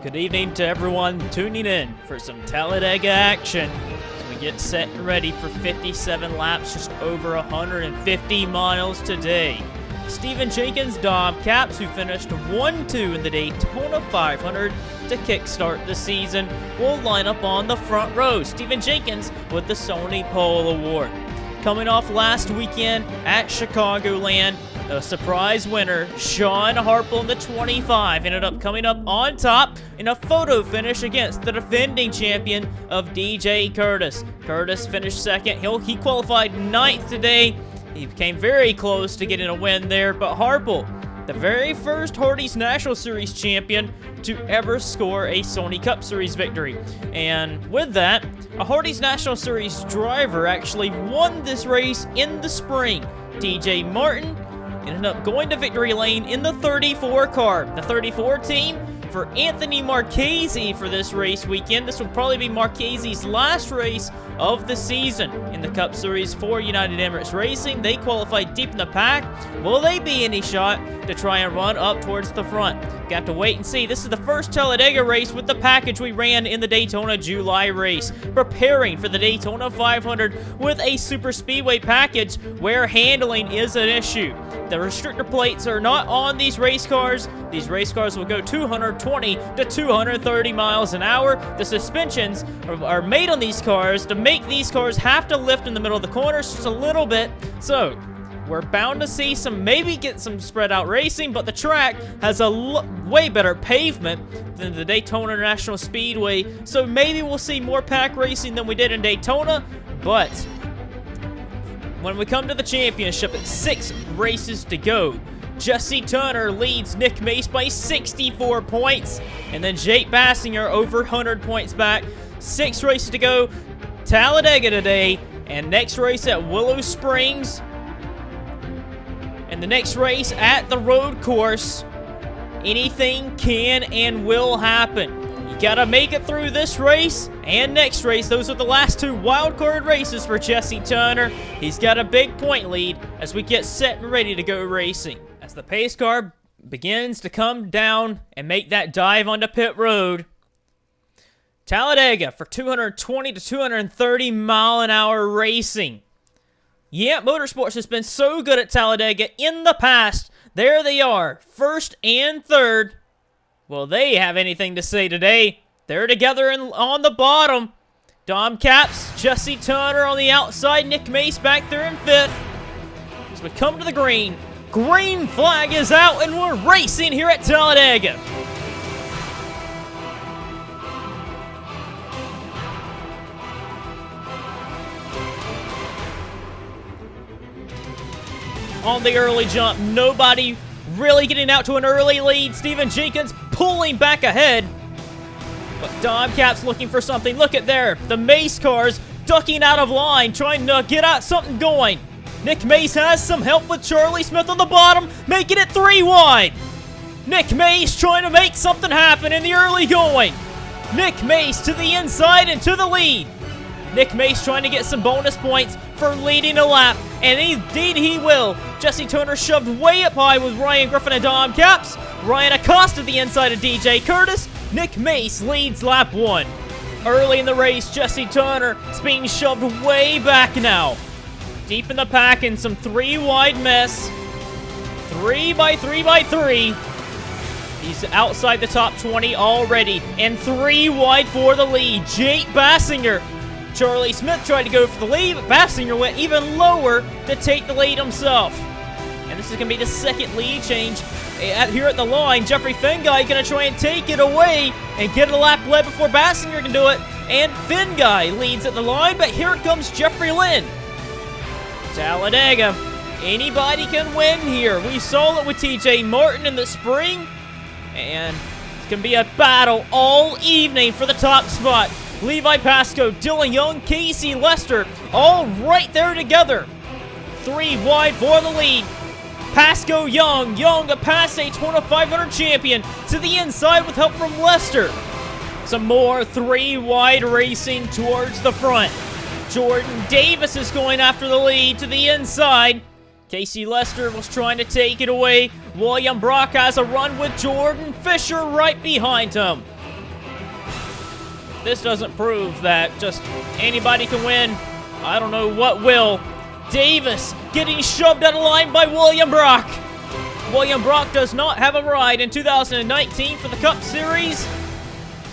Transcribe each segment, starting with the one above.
Good evening to everyone tuning in for some Talladega action as we get set and ready for 57 laps, just over 150 miles today. Stephen Jenkins, Dom Capps, who finished 1-2 in the Daytona 500 to kickstart the season, will line up on the front row. Stephen Jenkins with the Sony Pole Award. Coming off last weekend at Chicagoland, a surprise winner, Sean Harple in the 25, ended up coming up on top in a photo finish against the defending champion of DJ Curtis. Curtis finished second. He qualified 9th today. He came very close to getting a win there, but Harple, the very first Hardee's National Series champion to ever score a Sony Cup Series victory. And with that, a Hardee's National Series driver actually won this race in the spring. TJ Martin ended up going to victory lane in the 34 car. The 34 team for Anthony Marchese for this race weekend. This will probably be Marchese's last race of the season in the Cup Series for United Emirates Racing. They qualified deep in the pack. Will they be any shot to try and run up towards the front? Got to wait and see. This is the first Talladega race with the package we ran in the Daytona July race. Preparing for the Daytona 500 with a super speedway package where handling is an issue. The restrictor plates are not on these race cars. These race cars will go 220 to 230 miles an hour. The suspensions are made on these cars to make these cars have to lift in the middle of the corners just a little bit. So we're bound to see maybe get some spread out racing, but the track has a way better pavement than the Daytona National Speedway. So maybe we'll see more pack racing than we did in Daytona, but when we come to the championship, it's 6 races to go. Jesse Turner leads Nick Mace by 64 points, and then Jake Bassinger over 100 points back. 6 races to go. Talladega today, and next race at Willow Springs, and the next race at the road course. Anything can and will happen. You gotta make it through this race and next race. Those are the last 2 wildcard races for Jesse Turner. He's got a big point lead as we get set and ready to go racing. As the pace car begins to come down and make that dive onto pit road, Talladega for 220 to 230 mile an hour racing. Yeah, Motorsports has been so good at Talladega in the past. There they are, first and third. Will they have anything to say today? They're together on the bottom. Dom Capps, Jesse Turner on the outside, Nick Mace back there in 5th. As we come to the green, green flag is out and we're racing here at Talladega. On the early jump, nobody really getting out to an early lead. Stephen Jenkins pulling back ahead. But Dom Capps looking for something. Look at there. The Mace cars ducking out of line, trying to get out something going. Nick Mace has some help with Charlie Smith on the bottom, making it 3 wide. Nick Mace trying to make something happen in the early going. Nick Mace to the inside and to the lead. Nick Mace trying to get some bonus points for leading a lap, and indeed he will. Jesse Turner shoved way up high with Ryan Griffin and Dom Capps. Ryan Acosta the inside of DJ Curtis. Nick Mace leads lap 1. Early in the race, Jesse Turner is being shoved way back now. Deep in the pack in some 3 wide mess. 3 by 3 by 3. He's outside the top 20 already, and 3 wide for the lead. Jake Bassinger. Charlie Smith tried to go for the lead, but Bassinger went even lower to take the lead himself. And this is going to be the second lead change here at the line. Jeffrey Finguy going to try and take it away and get a lap led before Bassinger can do it. And Finguy leads at the line, but here comes Jeffrey Lynn. Talladega, anybody can win here. We saw it with TJ Martin in the spring, and it's going to be a battle all evening for the top spot. Levi Pasco, Dylan Young, Casey Lester, all right there together. 3 wide for the lead. Pasco Young, a past Daytona 500 champion, to the inside with help from Lester. Some more 3 wide racing towards the front. Jordan Davis is going after the lead to the inside. Casey Lester was trying to take it away. William Brock has a run with Jordan Fisher right behind him. this doesn't prove that just anybody can win, I don't know what will. Davis getting shoved out of line by William Brock. William Brock does not have a ride in 2019 for the Cup Series.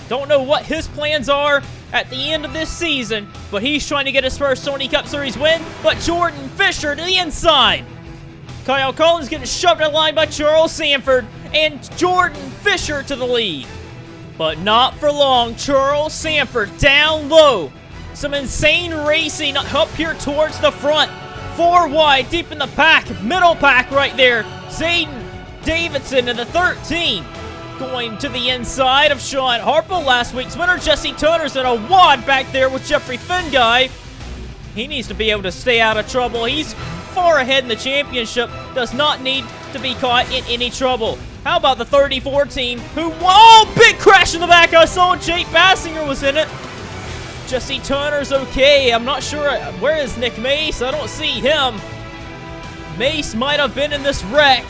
Don't know what his plans are at the end of this season, but he's trying to get his first Sony Cup Series win. But Jordan Fisher to the inside. Kyle Collins getting shoved out of line by Charles Sanford, and Jordan Fisher to the lead. But not for long. Charles Sanford down low. Some insane racing up here towards the front. 4 wide, deep in the pack. Middle pack right there. Zayden Davidson in the 13. Going to the inside of Sean Harple, last week's winner. Jesse Turner's in a wad back there with Jeffrey Finguy. He needs to be able to stay out of trouble. He's far ahead in the championship. Does not need to be caught in any trouble. How about the 34 team who... Whoa! Big crash in the back. I saw Jake Bassinger was in it. Jesse Turner's okay. I'm not sure. Where is Nick Mace? I don't see him. Mace might have been in this wreck,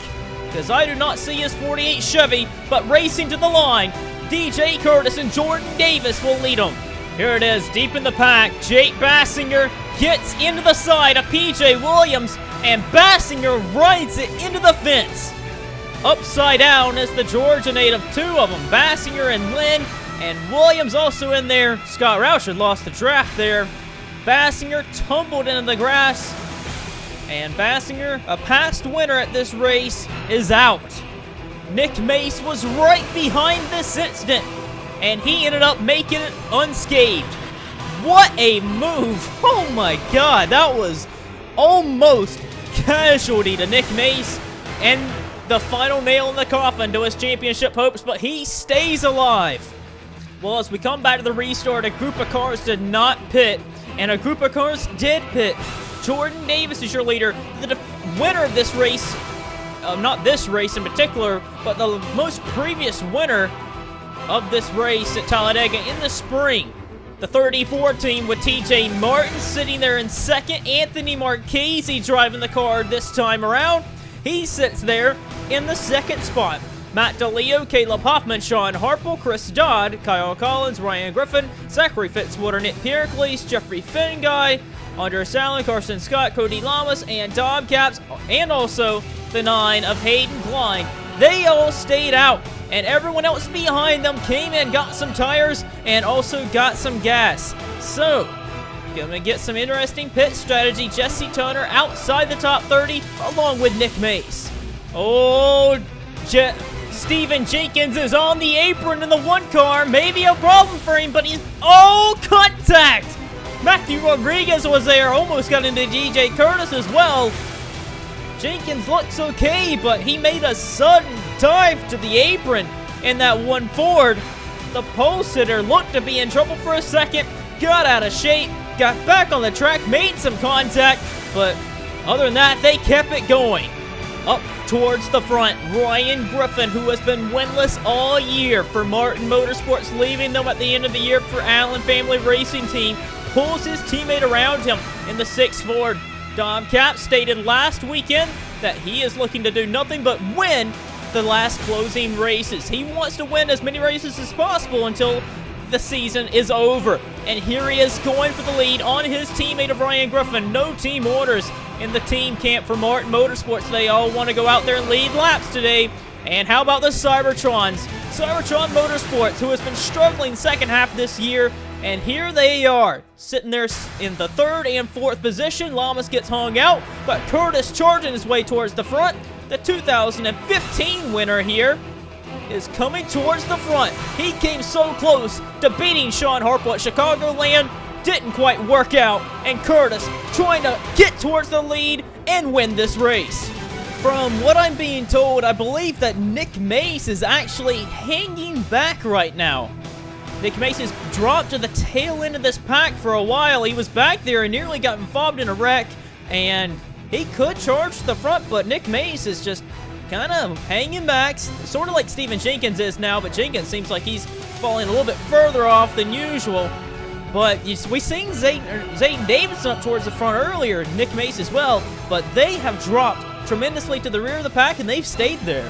because I do not see his 48 Chevy, but racing to the line, DJ Curtis and Jordan Davis will lead them. Here it is, deep in the pack. Jake Bassinger gets into the side of PJ Williams, and Bassinger rides it into the fence. Upside down is the Georgia native, 2 of them, Bassinger and Lynn, and Williams also in there. Scott Roush had lost the draft there. Bassinger tumbled into the grass, and Bassinger, a past winner at this race, is out. Nick Mace was right behind this incident, and he ended up making it unscathed. What a move. Oh my God, that was almost casualty to Nick Mace, and the final nail in the coffin to his championship hopes, but he stays alive. Well, as we come back to the restart, a group of cars did not pit, and a group of cars did pit. Jordan Davis is your leader, the winner of this race, not this race in particular, but the most previous winner of this race at Talladega in the spring. The 34 team with TJ Martin sitting there in second. Anthony Marchese driving the car this time around. He sits there in the second spot. Matt DeLeo, Caleb Hoffman, Sean Harple, Chris Dodd, Kyle Collins, Ryan Griffin, Zachary Fitzwater, Nick Pericles, Jeffrey Finguy, Andres Allen, Carson Scott, Cody Lamas, and Dom Capps, and also the 9 of Hayden Klein. They all stayed out, and everyone else behind them came in, got some tires, and also got some gas. So, gonna get some interesting pit strategy. Jesse Turner outside the top 30, along with Nick Mace. Oh, Steven Jenkins is on the apron in the 1 car. Maybe a problem for him, but he's... Oh, contact! Matthew Rodriguez was there, almost got into DJ Curtis as well. Jenkins looks okay, but he made a sudden dive to the apron in that 1 Ford. The pole sitter looked to be in trouble for a second, got out of shape, got back on the track, made some contact, but other than that, they kept it going. Up towards the front, Ryan Griffin, who has been winless all year for Martin Motorsports, leaving them at the end of the year for Allen Family Racing Team, pulls his teammate around him in the 6 Ford. Dom Capps stated last weekend that he is looking to do nothing but win the last closing races. He wants to win as many races as possible until the season is over. And here he is going for the lead on his teammate of Ryan Griffin. No team orders in the team camp for Martin Motorsports. They all want to go out there and lead laps today. And how about the Cybertrons? Cybertron Motorsports, who has been struggling second half this year. And here they are, sitting there in the 3rd and 4th position. Lamas gets hung out, but Curtis charging his way towards the front. The 2015 winner here is coming towards the front. He came so close to beating Sean Harple at Chicagoland. Didn't quite work out, and Curtis trying to get towards the lead and win this race. From what I'm being told, I believe that Nick Mace is actually hanging back right now. Nick Mace has dropped to the tail end of this pack for a while. He was back there and nearly got involved in a wreck, and he could charge to the front, but Nick Mace is just kind of hanging back, sort of like Steven Jenkins is now, but Jenkins seems like he's falling a little bit further off than usual. But we seen Zayden Davidson up towards the front earlier, Nick Mace as well, but they have dropped tremendously to the rear of the pack, and they've stayed there.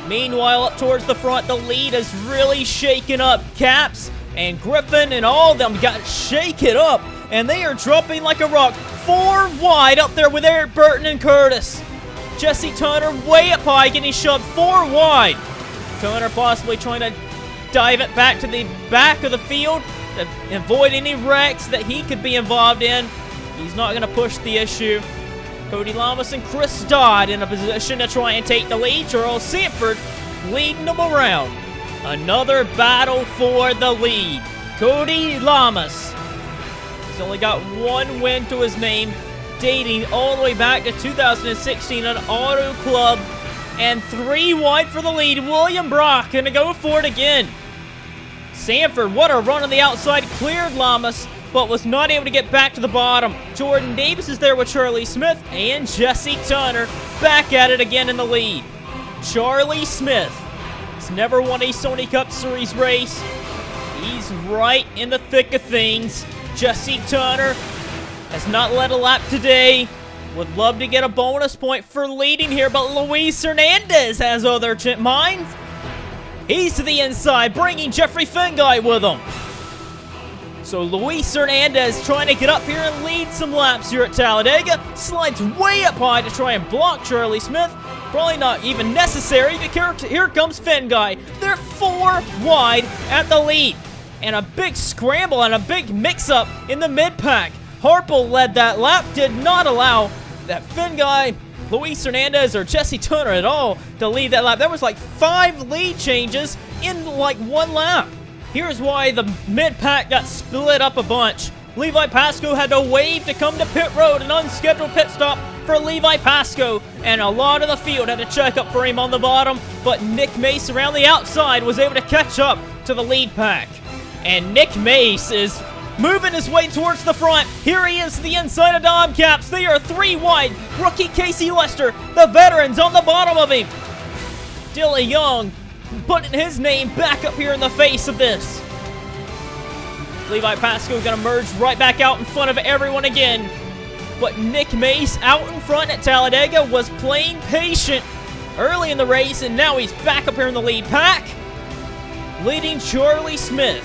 Meanwhile, up towards the front, the lead is really shaken up. Capps And Griffin and all of them got shaken up, and they are dropping like a rock. 4 wide up there with Eric Burton and Curtis. Jesse Turner way up high, getting shoved 4 wide. Turner possibly trying to dive it back to the back of the field to avoid any wrecks that he could be involved in. He's not going to push the issue. Cody Lamas and Chris Dodd in a position to try and take the lead. Charles Sanford leading them around. Another battle for the lead. Cody Lamas. He's only got 1 win to his name, dating all the way back to 2016 on Auto Club. And 3 wide for the lead. William Brock gonna go for it again. Sanford, what a run on the outside, cleared Lamas, but was not able to get back to the bottom. Jordan Davis is there with Charlie Smith, and Jesse Turner back at it again in the lead. Charlie Smith has never won a Sony Cup Series race. He's right in the thick of things. Jesse Turner has not led a lap today. Would love to get a bonus point for leading here, but Luis Hernandez has other minds. He's to the inside, bringing Jeffrey Finguy with him. So Luis Hernandez trying to get up here and lead some laps here at Talladega. Slides way up high to try and block Charlie Smith. Probably not even necessary, but here comes Finguy. They're 4 wide at the lead. And a big scramble and a big mix-up in the mid-pack. Harple led that lap, did not allow that Finguy, Luis Hernandez, or Jesse Turner at all to lead that lap. There was like 5 lead changes in like 1 lap. Here's why the mid-pack got split up a bunch. Levi Pasco had to wave to come to pit road, an unscheduled pit stop for Levi Pasco, and a lot of the field had to check up for him on the bottom, but Nick Mace around the outside was able to catch up to the lead pack. And Nick Mace is moving his way towards the front. Here he is to the inside of Dom Caps. They are 3 wide. Rookie Casey Lester, the veterans on the bottom of him. Dylan Young putting his name back up here in the face of this. Levi Pasco gonna merge right back out in front of everyone again. But Nick Mace out in front at Talladega was playing patient early in the race, and now he's back up here in the lead pack, leading Charlie Smith.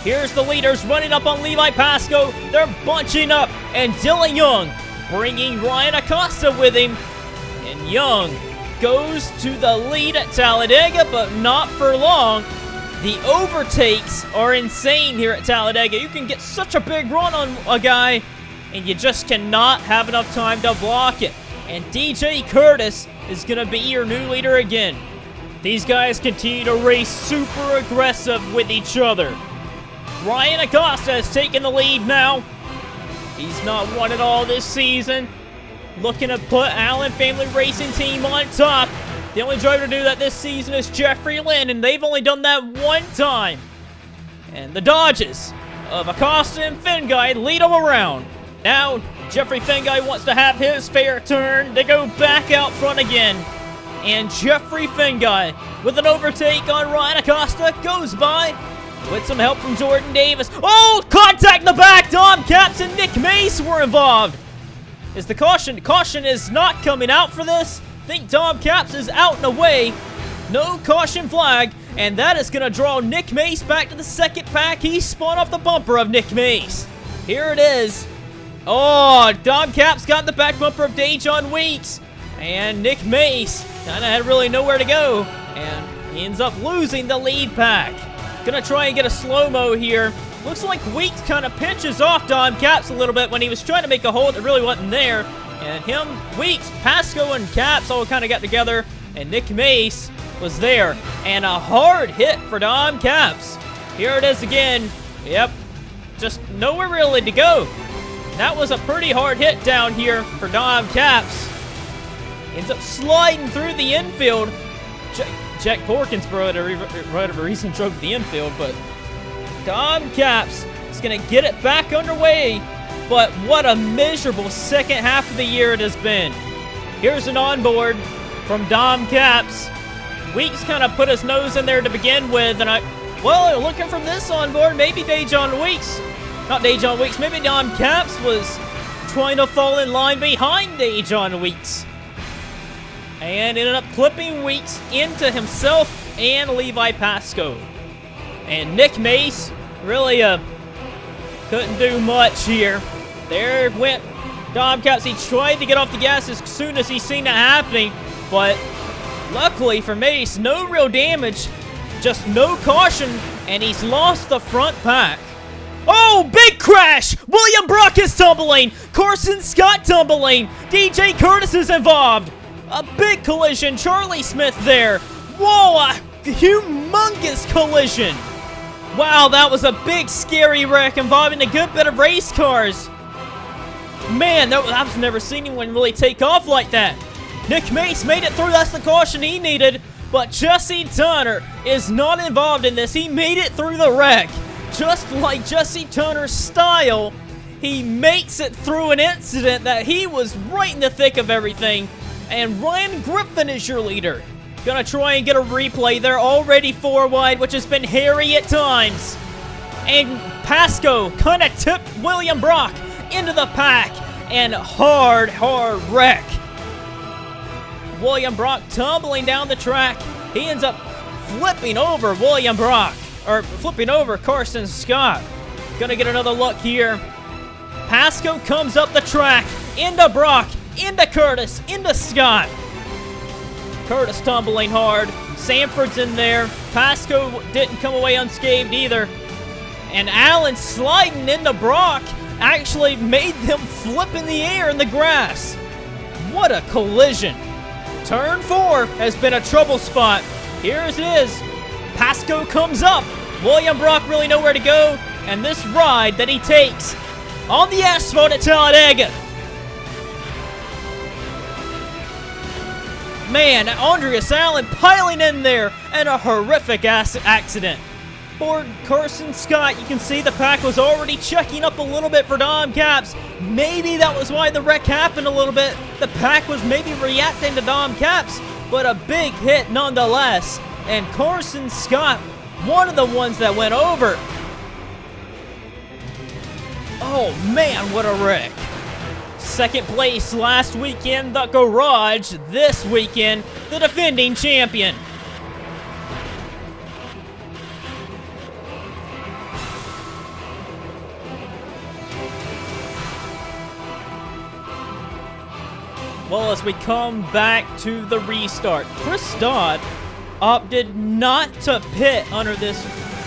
Here's the leaders running up on Levi Pasco. They're bunching up, and Dylan Young bringing Ryan Acosta with him. And Young goes to the lead at Talladega, but not for long. The overtakes are insane here at Talladega. You can get such a big run on a guy, and you just cannot have enough time to block it. And DJ Curtis is going to be your new leader again. These guys continue to race super aggressive with each other. Ryan Acosta has taken the lead now. He's not won it all this season. Looking to put Allen Family Racing Team on top. The only driver to do that this season is Jeffrey Lynn, and they've only done that 1 time. And the Dodges of Acosta and Finguy lead them around. Now, Jeffrey Finguy wants to have his fair turn. They go back out front again. And Jeffrey Finguy, with an overtake on Ryan Acosta, goes by with some help from Jordan Davis. Oh, contact in the back! Dom Caps and Nick Mace were involved. Is the caution? Caution is not coming out for this. I think Dom Caps is out and away. No caution flag, and that is going to draw Nick Mace back to the second pack. He spun off the bumper of Nick Mace. Here it is. Oh, Dom Caps got the back bumper of Dejon Weeks, and Nick Mace kind of had really nowhere to go, and he ends up losing the lead pack. Gonna try and get a slow-mo here. Looks like Weeks kind of pinches off Dom Caps a little bit when he was trying to make a hold that really wasn't there. And him, Weeks, Pasco, and Caps all kind of got together, and Nick Mace was there. And a hard hit for Dom Caps. Here it is again. Yep, just nowhere really to go. That was a pretty hard hit down here for Dom Caps. Ends up sliding through the infield. Jack Porkins for whatever reason drove the infield, but Dom Caps is going to get it back underway. But what a miserable second half of the year it has been. Here's an onboard from Dom Caps. Weeks kind of put his nose in there to begin with, and well, looking from this onboard, maybe Dejon Weeks, not Dejon Weeks, maybe Dom Caps was trying to fall in line behind Dejon Weeks, and ended up clipping Weeks into himself and Levi Pasco. And Nick Mace really couldn't do much here. There went Dom Caps. He tried to get off the gas as soon as he seen that happening, but luckily for Mace, no real damage, just no caution, and he's lost the front pack. Oh, big crash! William Brock is tumbling! Carson Scott tumbling! DJ Curtis is involved! A big collision, Charlie Smith there! Whoa, a humongous collision! Wow, that was a big scary wreck involving a good bit of race cars. Man, I've never seen anyone really take off like that. Nick Mace made it through, that's the caution he needed, but Jesse Turner is not involved in this. He made it through the wreck. Just like Jesse Turner's style, he makes it through an incident that he was right in the thick of everything. And Ryan Griffin is your leader. Gonna try and get a replay. They're already 4 wide, which has been hairy at times. And Pasco kind of tipped William Brock into the pack. And hard wreck. William Brock tumbling down the track. He ends up flipping over William Brock. Or flipping over Carson Scott. Gonna get another look here. Pasco comes up the track. Into Brock. Into Curtis. Into Scott. Curtis tumbling hard. Sanford's in there. Pasco didn't come away unscathed either. And Allen sliding into Brock actually made them flip in the air in the grass. What a collision. Turn 4 has been a trouble spot. Here it is. Pasco comes up. William Brock really nowhere to go. And this ride that he takes on the asphalt at Talladega. Man, Andreas Allen piling in there and a horrific accident. For Carson Scott, you can see the pack was already checking up a little bit for Dom Caps. Maybe that was why the wreck happened a little bit. The pack was maybe reacting to Dom Caps, but a big hit nonetheless. And Carson Scott, one of the ones that went over. Oh man, what a wreck. Second place last weekend, the Garage. This weekend, the defending champion. Well, as we come back to the restart, Chris Dodd opted not to pit under this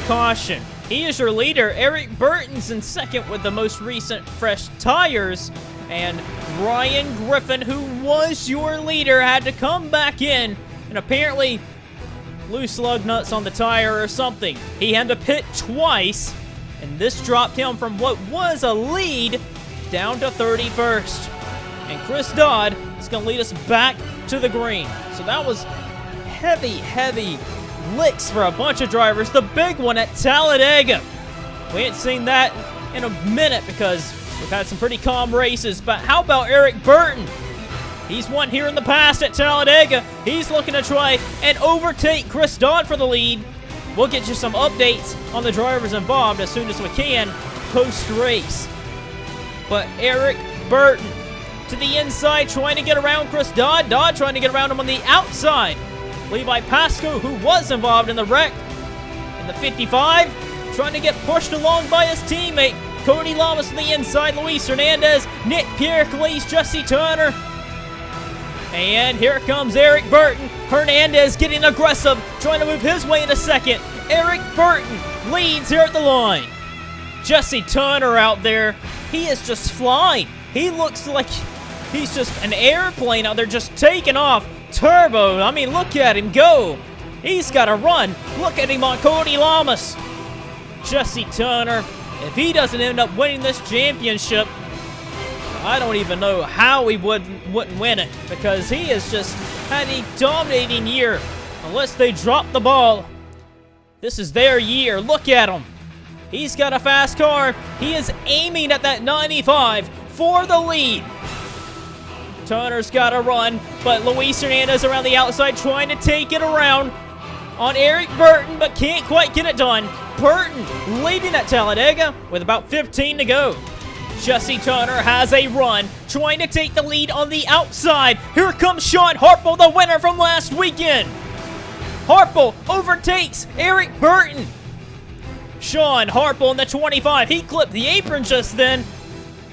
caution. He is your leader. Eric Burton's in second with the most recent fresh tires. And Ryan Griffin, who was your leader, had to come back in. And apparently, loose lug nuts on the tire or something. He had to pit twice. And this dropped him from what was a lead down to 31st. And Chris Dodd is going to lead us back to the green. So that was heavy licks for a bunch of drivers. The big one at Talladega. We ain't seen that in a minute because we've had some pretty calm races. But how about Eric Burton? He's won here in the past at Talladega. He's looking to try and overtake Chris Dodd for the lead. We'll get you some updates on the drivers involved as soon as we can post-race. But Eric Burton to the inside, trying to get around Chris Dodd. Dodd trying to get around him on the outside. Levi Pasco, who was involved in the wreck in the 55, trying to get pushed along by his teammate. Cody Lamas on the inside, Luis Hernandez, Nick Pierre-Calise, Jesse Turner. And here comes Eric Burton. Hernandez getting aggressive, trying to move his way into second. Eric Burton leads here at the line. Jesse Turner out there, he is just flying. He looks like he's just an airplane out there just taking off. Turbo, I mean, look at him go. He's got to run. Look at him on Cody Lamas. Jesse Turner, if he doesn't end up winning this championship, I don't even know how he wouldn't win it, because he has just had a dominating year. Unless they drop the ball, this is their year. Look at him. He's got a fast car. He is aiming at that 95 for the lead. Turner's got to run, but Luis Hernandez around the outside trying to take it around on Eric Burton, but can't quite get it done. Burton leading at Talladega with about 15 to go. Jesse Turner has a run, trying to take the lead on the outside. Here comes Sean Harple, the winner from last weekend. Harple overtakes Eric Burton. Sean Harple in the 25. He clipped the apron just then,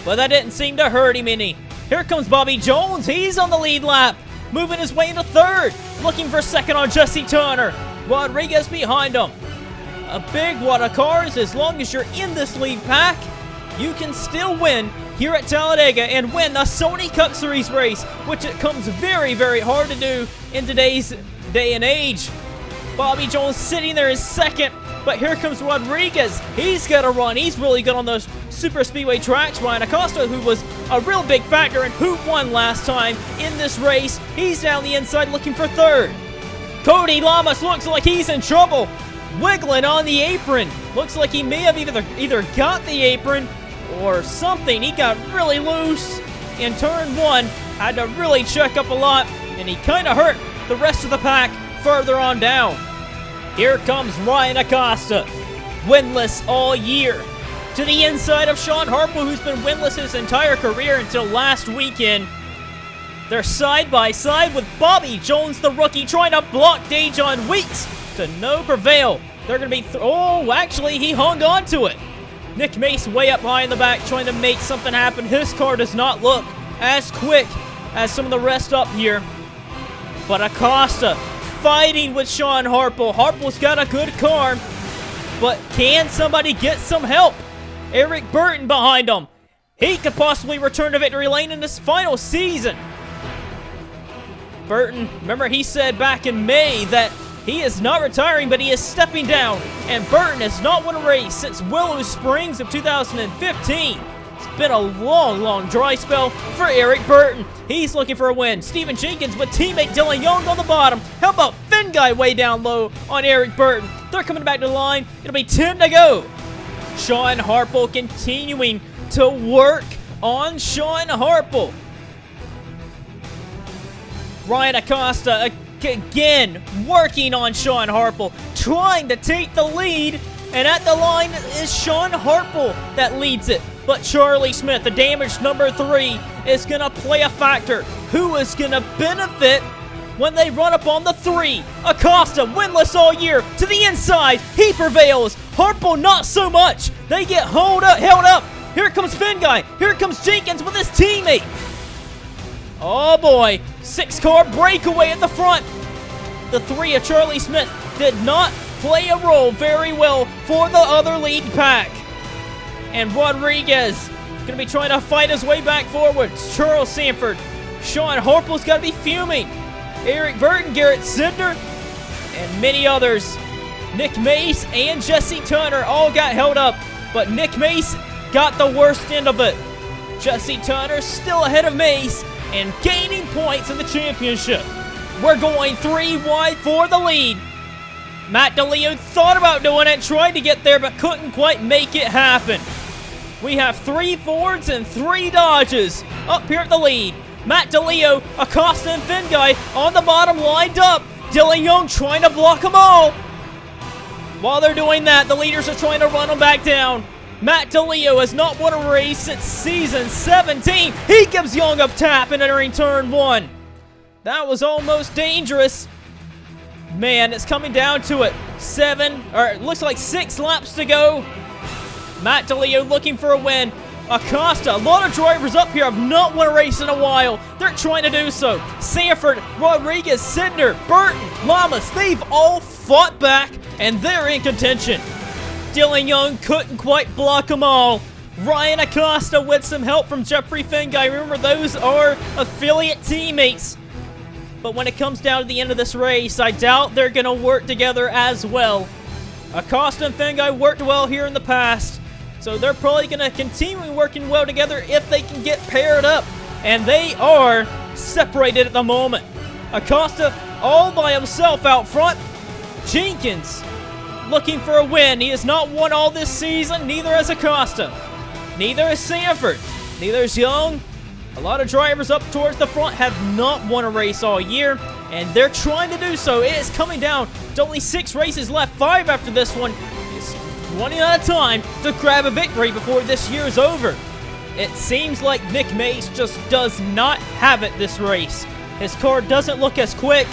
but that didn't seem to hurt him any. Here comes Bobby Jones. He's on the lead lap, moving his way into third, looking for second on Jesse Turner. Rodriguez behind him. A big wad of cars. As long as you're in this lead pack, you can still win here at Talladega and win the Sony Cup Series race, which it comes very, very hard to do in today's day and age. Bobby Jones sitting there is second, but here comes Rodriguez. He's got to run. He's really good on those super speedway tracks. Ryan Acosta, who was a real big factor and who won last time in this race, he's down the inside looking for third. Cody Lamas looks like he's in trouble, wiggling on the apron. Looks like he may have either got the apron or something. He got really loose in turn one, had to really check up a lot, and he kind of hurt the rest of the pack further on down. Here comes Ryan Acosta, winless all year, to the inside of Sean Harple, who's been winless his entire career until last weekend. They're side by side with Bobby Jones, the rookie, trying to block Dejon Weeks to no prevail. They're going to be, oh, actually, he hung on to it. Nick Mace way up high in the back trying to make something happen. His car does not look as quick as some of the rest up here. But Acosta fighting with Sean Harple. Harple's got a good car, but can somebody get some help? Eric Burton behind him. He could possibly return to victory lane in this final season. Burton, remember he said back in May that he is not retiring, but he is stepping down. And Burton has not won a race since Willow Springs of 2015. It's been a long, long dry spell for Eric Burton. He's looking for a win. Steven Jenkins with teammate Dylan Young on the bottom. How about Finn Guy way down low on Eric Burton? They're coming back to the line. It'll be 10 to go. Sean Harple continuing to work on Sean Harple. Ryan Acosta again working on Sean Harple, trying to take the lead, and at the line is Sean Harple that leads it. But Charlie Smith, the damaged number 3, is going to play a factor. Who is going to benefit when they run up on the 3? Acosta, winless all year, to the inside. He prevails. Harple, not so much. They get held up. Here comes Finn Guy. Here comes Jenkins with his teammate. Oh boy, 6-car breakaway at the front. The 3 of Charlie Smith did not play a role very well for the other lead pack. And Rodriguez going to be trying to fight his way back forward. Charles Sanford. Sean Harple's got to be fuming. Eric Burton, Garrett Sidner, and many others. Nick Mace and Jesse Turner all got held up, but Nick Mace got the worst end of it. Jesse Turner still ahead of Mace and gaining points in the championship. We're going 3 wide for the lead. Matt DeLeo thought about doing it, tried to get there, but couldn't quite make it happen. We have 3 Fords and 3 Dodges up here at the lead. Matt DeLeo, Acosta, and Finn Guy on the bottom lined up. Dylan Young trying to block them all. While they're doing that, the leaders are trying to run them back down. Matt DeLeo has not won a race since season 17. He gives Young a tap and entering turn 1. That was almost dangerous. Man, it's coming down to it. It looks like 6 laps to go. Matt DeLeo looking for a win. Acosta, a lot of drivers up here have not won a race in a while. They're trying to do so. Sanford, Rodriguez, Sidner, Burton, Lamas, they've all fought back, and they're in contention. Dylan Young couldn't quite block them all. Ryan Acosta with some help from Jeffrey Finn Guy. Remember, those are affiliate teammates. But when it comes down to the end of this race, I doubt they're going to work together as well. Acosta and Finn Guy worked well here in the past, so they're probably going to continue working well together if they can get paired up. And they are separated at the moment. Acosta all by himself out front. Jenkins looking for a win. He has not won all this season, neither has Acosta. Neither is Sanford. Neither is Young. A lot of drivers up towards the front have not won a race all year, and they're trying to do so. It is coming down to only 6 races left, 5 after this one. It's running out of time to grab a victory before this year is over. It seems like Nick Mace just does not have it this race. His car doesn't look as quick,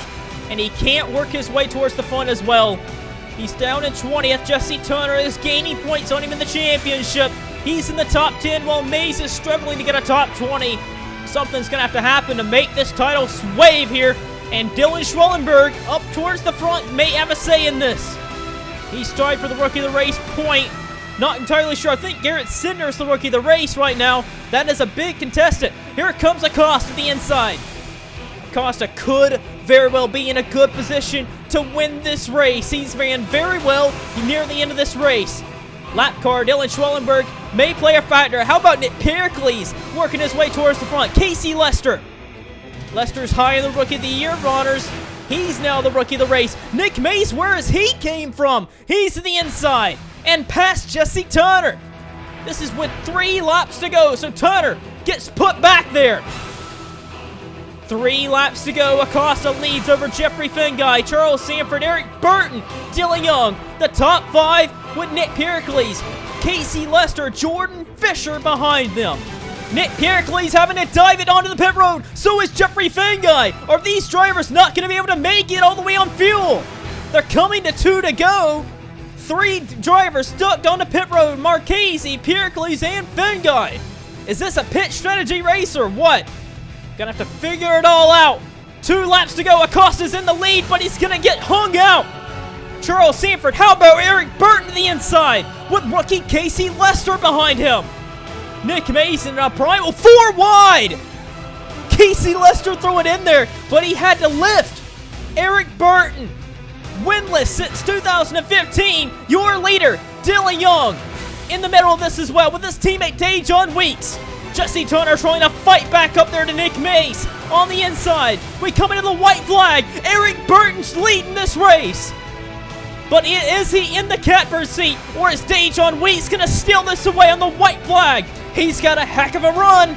and he can't work his way towards the front as well. He's down in 20th. Jesse Turner is gaining points on him in the championship. He's in the top 10 while Mays is struggling to get a top 20. Something's going to have to happen to make this title wave here. And Dylan Schwellenberg up towards the front may have a say in this. He's tied for the Rookie of the Race point. Not entirely sure. I think Garrett Sidner is the Rookie of the Race right now. That is a big contestant. Here comes Acosta to the inside. Acosta could very well be in a good position to win this race. He's ran very well near the end of this race. Lap car, Dylan Schwellenberg may play a factor. How about Nick Pericles working his way towards the front? Casey Lester. Lester's high in the Rookie of the Year honors. He's now the Rookie of the Race. Nick Mays, where is he came from? He's to the inside and past Jesse Turner. This is with 3 laps to go, so Turner gets put back there. 3 laps to go. Acosta leads over Jeffrey Finguy, Charles Sanford, Eric Burton, Dylan Young. The top 5 with Nick Pericles, Casey Lester, Jordan Fisher behind them. Nick Pericles having to dive it onto the pit road. So is Jeffrey Finguy. Are these drivers not going to be able to make it all the way on fuel? They're coming to 2 to go. 3 drivers stuck on the pit road. Marchese, Pericles, and Finguy. Is this a pit strategy race or what? Gonna have to figure it all out. 2 laps to go. Acosta's in the lead, but he's gonna get hung out. Charles Sanford, how about Eric Burton to the inside with rookie Casey Lester behind him? Nick Mason, a primal 4 wide. Casey Lester threw it in there, but he had to lift. Eric Burton, winless since 2015. Your leader, Dylan Young, in the middle of this as well with his teammate Dejon Weeks. Jesse Turner trying to fight back up there to Nick Mace. On the inside, we come into the white flag. Eric Burton's leading this race. But is he in the catbird seat, or is Dejon Weeks going to steal this away on the white flag? He's got a heck of a run.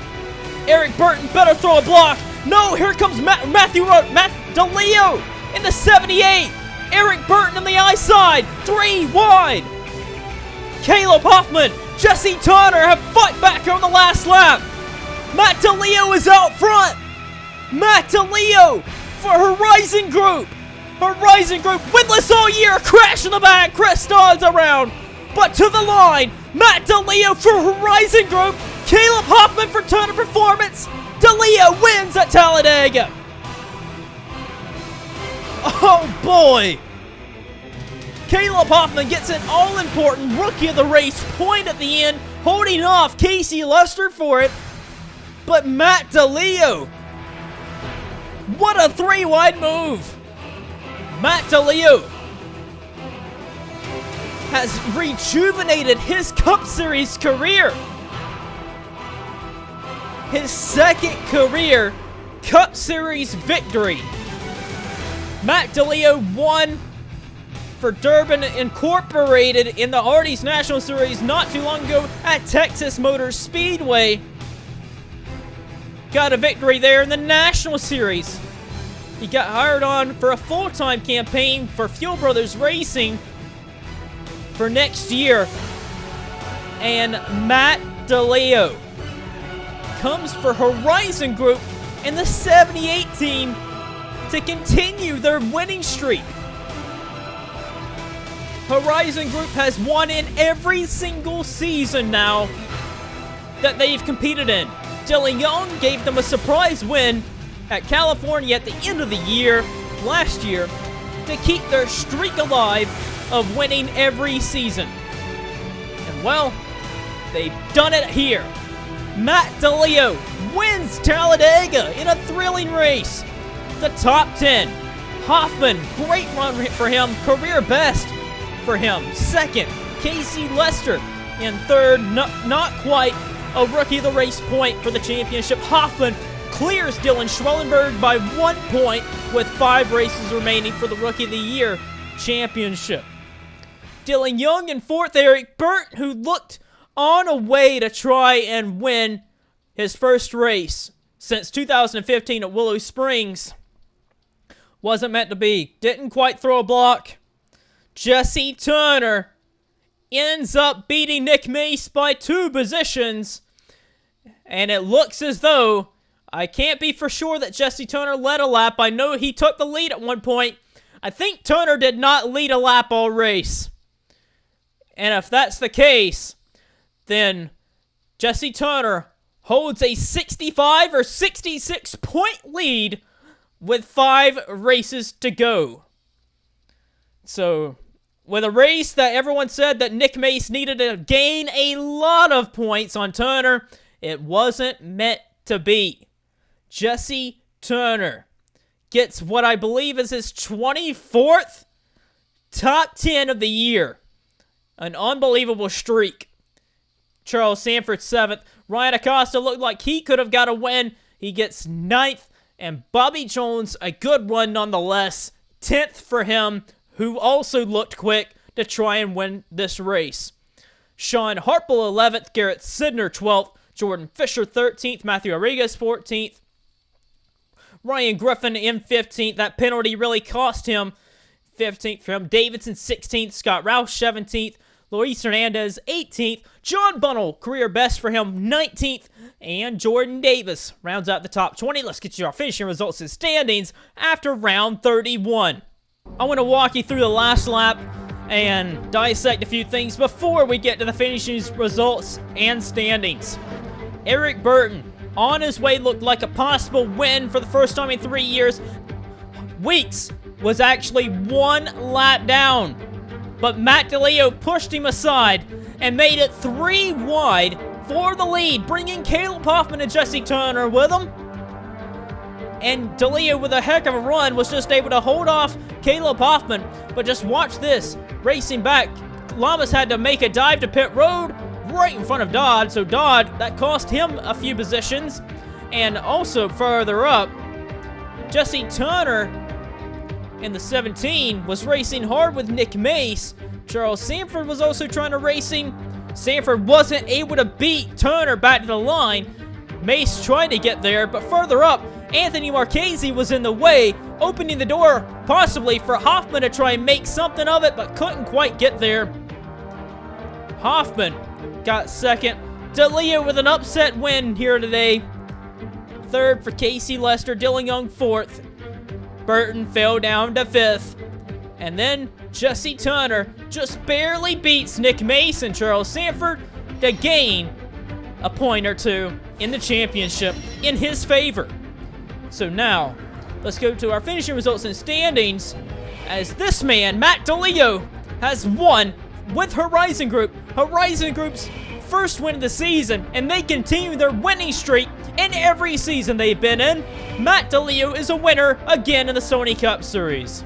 Eric Burton better throw a block. No, here comes Matt DeLeo in the 78. Eric Burton on the outside, 3 wide. Caleb Hoffman, Jesse Turner have fought back on the last lap. Matt DeLeo is out front. Matt DeLeo for Horizon Group. Horizon Group, winless all year, crash in the back, Chris Dodd's around. But to the line, Matt DeLeo for Horizon Group, Caleb Hoffman for Turner Performance. DeLeo wins at Talladega. Oh boy. Caleb Hoffman gets an all-important Rookie of the Race point at the end, holding off Casey Lester for it. But Matt DeLeo, what a 3-wide move. Matt DeLeo has rejuvenated his Cup Series career. His 2nd career Cup Series victory. Matt DeLeo won for Durbin Incorporated in the Hardee's National Series not too long ago at Texas Motor Speedway. Got a victory there in the National Series. He got hired on for a full-time campaign for Fuel Brothers Racing for next year. And Matt DeLeo comes for Horizon Group in the 78 team to continue their winning streak. Horizon Group has won in every single season now that they've competed in. Dylan Young gave them a surprise win at California at the end of the year, last year, to keep their streak alive of winning every season. And well, they've done it here. Matt DeLeo wins Talladega in a thrilling race. The top 10. Hoffman, great run for him, career best for him. 2nd, Casey Lester. And 3rd, not quite a Rookie of the Race point for the championship. Hoffman clears Dylan Schwellenberg by 1 point with 5 races remaining for the Rookie of the Year championship. Dylan Young in 4th, Eric Burton, who looked on a way to try and win his first race since 2015 at Willow Springs. Wasn't meant to be. Didn't quite throw a block. Jesse Turner ends up beating Nick Mace by 2 positions. And it looks as though, I can't be for sure that Jesse Turner led a lap. I know he took the lead at one point. I think Turner did not lead a lap all race. And if that's the case, then Jesse Turner holds a 65 or 66 point lead with 5 races to go. So, with a race that everyone said that Nick Mace needed to gain a lot of points on Turner, it wasn't meant to be. Jesse Turner gets what I believe is his 24th top 10 of the year. An unbelievable streak. Charles Sanford 7th. Ryan Acosta looked like he could have got a win. He gets 9th. And Bobby Jones, a good one nonetheless. 10th for him, who also looked quick to try and win this race. Sean Harple 11th. Garrett Sidner 12th. Jordan Fisher 13th. Matthew Arrigas 14th. Ryan Griffin in 15th. That penalty really cost him. 15th for him. Davidson 16th. Scott Roush 17th. Luis Hernandez 18th. John Bunnell, career best for him, 19th. And Jordan Davis rounds out the top 20. Let's get you our finishing results and standings after round 31. I want to walk you through the last lap and dissect a few things before we get to the finishing results and standings. Eric Burton, on his way, looked like a possible win for the first time in 3 years. Weeks was actually 1 lap down, but Matt DeLeo pushed him aside and made it 3 wide for the lead, bringing Caleb Hoffman and Jesse Turner with him. And DeLeo, with a heck of a run, was just able to hold off Caleb Hoffman. But just watch this. Racing back, Lamas had to make a dive to pit road right in front of Dodd. So Dodd, that cost him a few positions. And also further up, Jesse Turner in the 17 was racing hard with Nick Mace. Charles Sanford was also trying to race him. Sanford wasn't able to beat Turner back to the line. Mace tried to get there, but further up, Anthony Marchese was in the way, opening the door possibly for Hoffman to try and make something of it, but couldn't quite get there. Hoffman got second. DeLeo with an upset win here today. Third for Casey Lester. Dylan Young fourth. Burton fell down to fifth. And then Jesse Turner just barely beats Nick Mace and Charles Sanford to gain a point or two in the championship in his favor. So now, let's go to our finishing results and standings, as this man, Matt DeLeo, has won with Horizon Group. Horizon Group's first win of the season, and they continue their winning streak in every season they've been in. Matt DeLeo is a winner again in the Sony Cup Series.